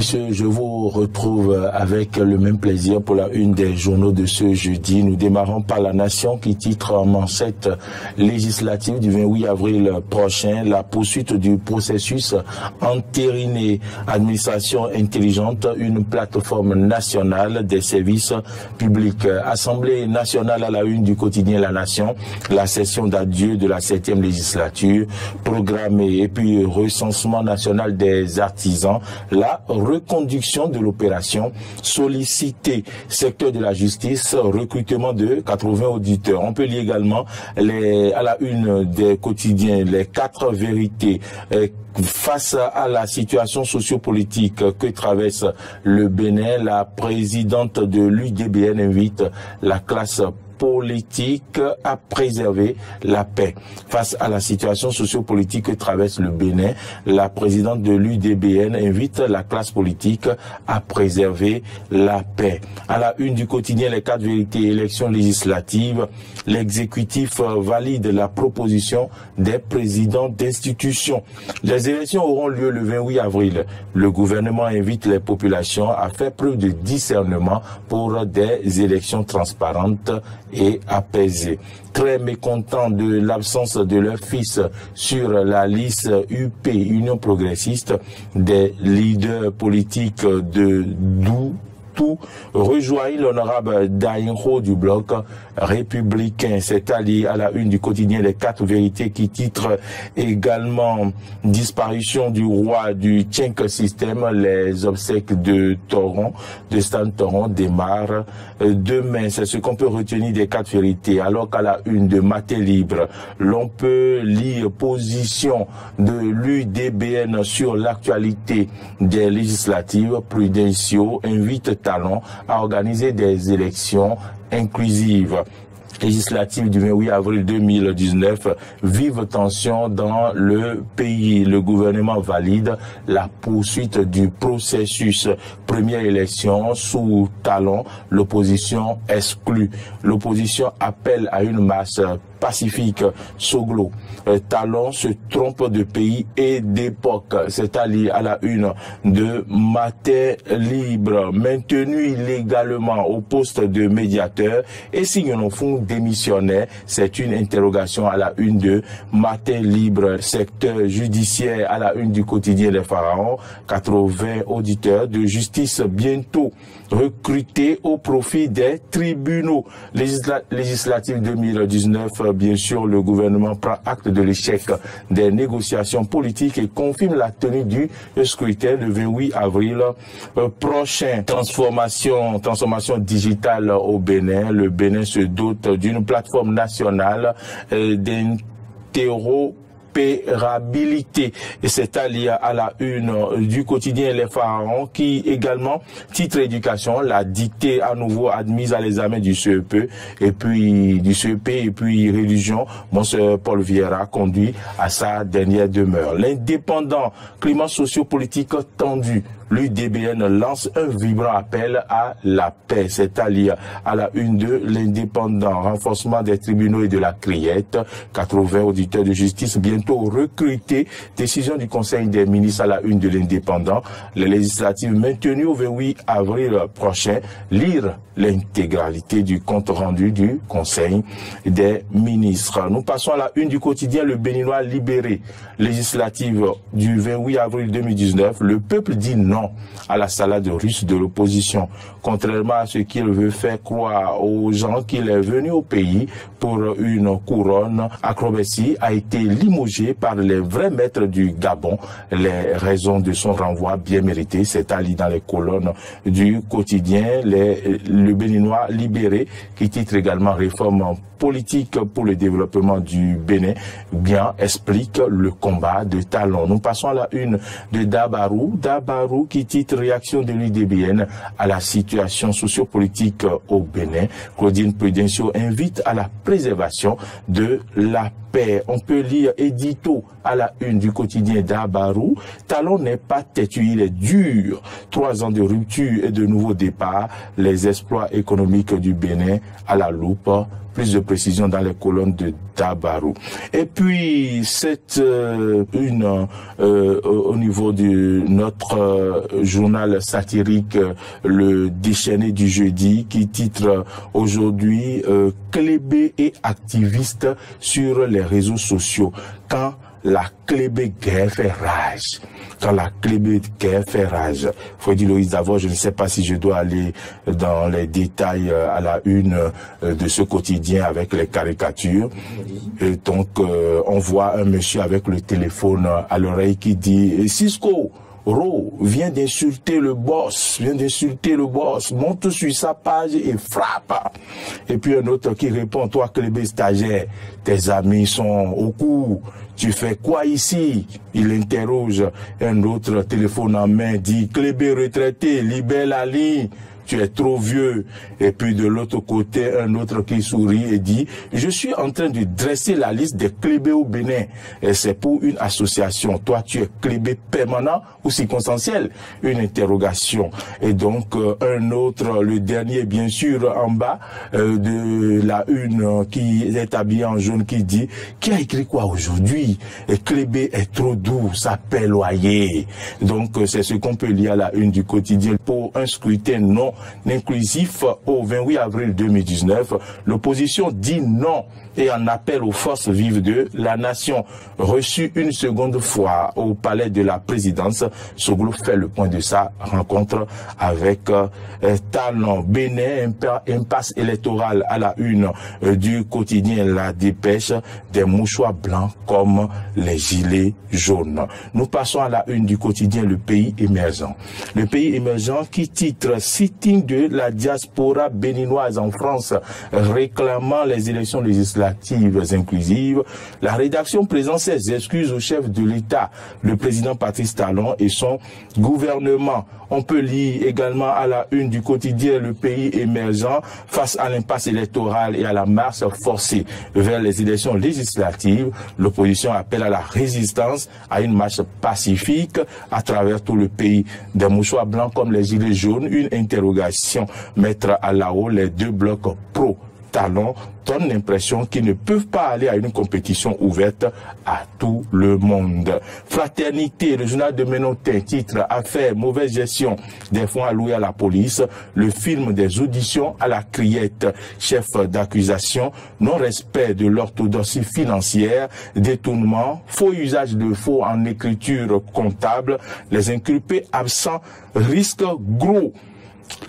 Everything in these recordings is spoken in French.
Messieurs, je vous retrouve avec le même plaisir pour la une des journaux de ce jeudi. Nous démarrons par La Nation qui titre en manchette législative du 28 avril prochain la poursuite du processus entériné. Administration intelligente, une plateforme nationale des services publics. Assemblée nationale à la une du quotidien La Nation, la session d'adieu de la 7e législature programmée et puis recensement national des artisans, la reconduction de l'opération sollicité, secteur de la justice, recrutement de 80 auditeurs. On peut lire également à la une des quotidiens les 4 vérités face à la situation sociopolitique que traverse le Bénin. La présidente de l'UDBN invite la classe politique à préserver la paix. Face à la situation sociopolitique que traverse le Bénin, la présidente de l'UDBN invite la classe politique à préserver la paix. À la une du quotidien Les 4 vérités, élections législatives, l'exécutif valide la proposition des présidents d'institutions. Les élections auront lieu le 28 avril. Le gouvernement invite les populations à faire preuve de discernement pour des élections transparentes et apaisés. Très mécontents de l'absence de leur fils sur la liste UP, Union progressiste, des leaders politiques de tout rejoignent l'honorable Dainho du bloc républicain. C'est allié à la une du quotidien Les 4 vérités qui titre également disparition du roi du Tchenk système. Les obsèques de Stan Toron démarrent demain. C'est ce qu'on peut retenir des 4 vérités. Alors qu'à la une de Maté Libre, l'on peut lire position de l'UDBN sur l'actualité des législatives. Prudentiaux invite Talon à organiser des élections inclusives. Législative du 28 avril 2019, vive tension dans le pays. Le gouvernement valide la poursuite du processus. Première élection sous Talon, l'opposition exclue. L'opposition appelle à une marche pacifique. Soglo, Talon se trompe de pays et d'époque. C'est allié à la une de Matin Libre. Maintenu illégalement au poste de médiateur et signe non fond démissionnaire. C'est une interrogation à la une de Matin Libre. Secteur judiciaire à la une du quotidien Les Pharaons. 80 auditeurs de justice bientôt recrutés au profit des tribunaux. Législative 2019, bien sûr, le gouvernement prend acte de l'échec des négociations politiques et confirme la tenue du scrutin le 28 avril prochain. Transformation digitale au Bénin. Le Bénin se dote d'une plateforme nationale d'interopérabilité. Et c'est allié à la une du quotidien Les Pharaons qui également titre éducation, la dictée à nouveau admise à l'examen du CEP et puis religion. Monsieur Paul Vieira conduit à sa dernière demeure. L'indépendant, climat socio-politique tendu. L'UDBN lance un vibrant appel à la paix. C'est allié à la une de l'Indépendant. Renforcement des tribunaux et de la criette. 80 auditeurs de justice bientôt recrutés. Décision du Conseil des ministres à la une de l'Indépendant. Les législatives maintenues au 28 avril prochain. Lire l'intégralité du compte rendu du Conseil des ministres. Nous passons à la une du quotidien Le Béninois libéré. Législative du 28 avril 2019. Le peuple dit non à la salade russe de l'opposition. Contrairement à ce qu'il veut faire croire aux gens qu'il est venu au pays pour une couronne, Akrobessi a été limogé par les vrais maîtres du Gabon. Les raisons de son renvoi bien mérité, c'est allié dans les colonnes du quotidien Le Béninois libéré, qui titre également réforme politique pour le développement du Bénin, bien explique le combat de Talon. Nous passons à la une de Dabarou qui titre réaction de l'UDBN à la situation sociopolitique au Bénin. Claudine Prudentiaux invite à la préservation de la paix. On peut lire édito à la une du quotidien d'Abarou. Talon n'est pas têtu, il est dur. 3 ans de rupture et de nouveaux départs. Les exploits économiques du Bénin à la loupe. Plus de précision dans les colonnes de Dabarou. Et puis, cette au niveau de notre journal satirique, le déchaîné du jeudi, qui titre aujourd'hui Clébé et activiste sur les réseaux sociaux. Quand la Clébé guerre fait rage. Quand la Clébé guerre fait rage. Freddy Loïs d'abord, je ne sais pas si je dois aller dans les détails à la une de ce quotidien avec les caricatures. Et donc, on voit un monsieur avec le téléphone à l'oreille qui dit « Cisco, Ro vient d'insulter le boss, monte sur sa page et frappe. » Et puis un autre qui répond « Toi, Clébé stagiaire, tes amis sont au cours. Tu fais quoi ici ?» Il interroge. Un autre téléphone en main dit « Clébé retraité, libère la ligne. Tu es trop vieux. » Et puis de l'autre côté, un autre qui sourit et dit « Je suis en train de dresser la liste des Clébé au Bénin. Et c'est pour une association. Toi, tu es Clébé permanent ou circonstanciel ?» Une interrogation. Et donc, un autre, le dernier, bien sûr, en bas de la une, qui est habillé en jaune, qui dit « Qui a écrit quoi aujourd'hui? Et Clébé est trop doux, ça paie loyer. » Donc, c'est ce qu'on peut lire à la une du quotidien. Pour un scrutin non inclusif au 28 avril 2019, l'opposition dit non et en appelle aux forces vives de la nation. Reçu une seconde fois au palais de la présidence, Soglo fait le point de sa rencontre avec Talon. Bénin, impasse électorale à la une du quotidien La Dépêche, des mouchoirs blancs comme les gilets jaunes. Nous passons à la une du quotidien Le Pays émergent. Le Pays émergent qui titre « Sitting de la diaspora béninoise en France réclamant les élections législatives inclusives ». La rédaction présente ses excuses au chef de l'État, le président Patrice Talon et son gouvernement. On peut lire également à la une du quotidien Le Pays émergent face à l'impasse électorale et à la marche forcée vers les élections législatives. L'opposition appelle à la résistance, à une marche pacifique à travers tout le pays. Des mouchoirs blancs comme les gilets jaunes, une interrogation, mettre à la haut les deux blocs pro Talon donne l'impression qu'ils ne peuvent pas aller à une compétition ouverte à tout le monde. Fraternité, le journal de Ménotin, titre « Affaire, mauvaise gestion des fonds alloués à la police », le film des auditions à la criette, chef d'accusation, non-respect de l'orthodoxie financière, détournement, faux usage de faux en écriture comptable, les inculpés absents risquent gros.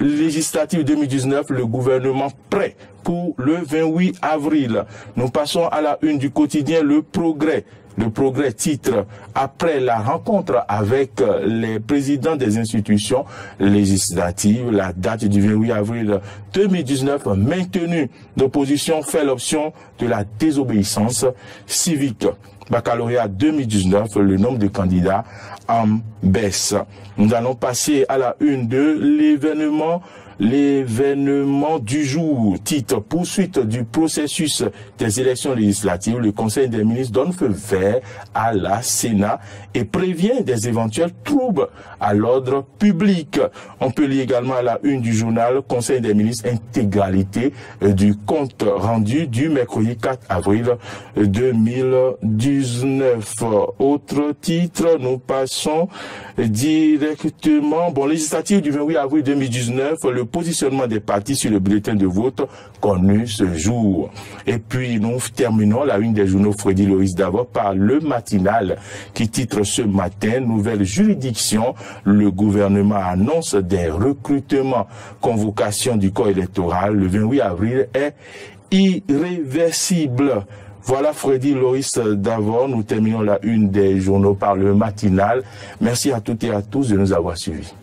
Législative 2019, le gouvernement prêt pour le 28 avril. Nous passons à la une du quotidien Le Progrès. Le Progrès titre « Après la rencontre avec les présidents des institutions législatives, la date du 28 avril 2019 maintenue. L'opposition fait l'option de la désobéissance civique. Baccalauréat 2019, le nombre de candidats en baisse. Nous allons passer à la une de l'événement du jour. Titre: poursuite du processus des élections législatives. Le Conseil des ministres donne feu vert à la Sénat et prévient des éventuels troubles à l'ordre public. On peut lire également à la une du journal Conseil des ministres, intégralité du compte rendu du mercredi 4 avril 2019. Autre titre, nous passons directement. Bon, législative du 28 avril 2019, le positionnement des partis sur le bulletin de vote connu ce jour. Et puis nous terminons la une des journaux Freddy Loïs d'abord par le matinal qui titre ce matin: nouvelle juridiction, le gouvernement annonce des recrutements. Convocation du corps électoral le 28 avril est irréversible. Voilà Freddy Loïs d'abord. Nous terminons la une des journaux par le matinal. Merci à toutes et à tous de nous avoir suivis.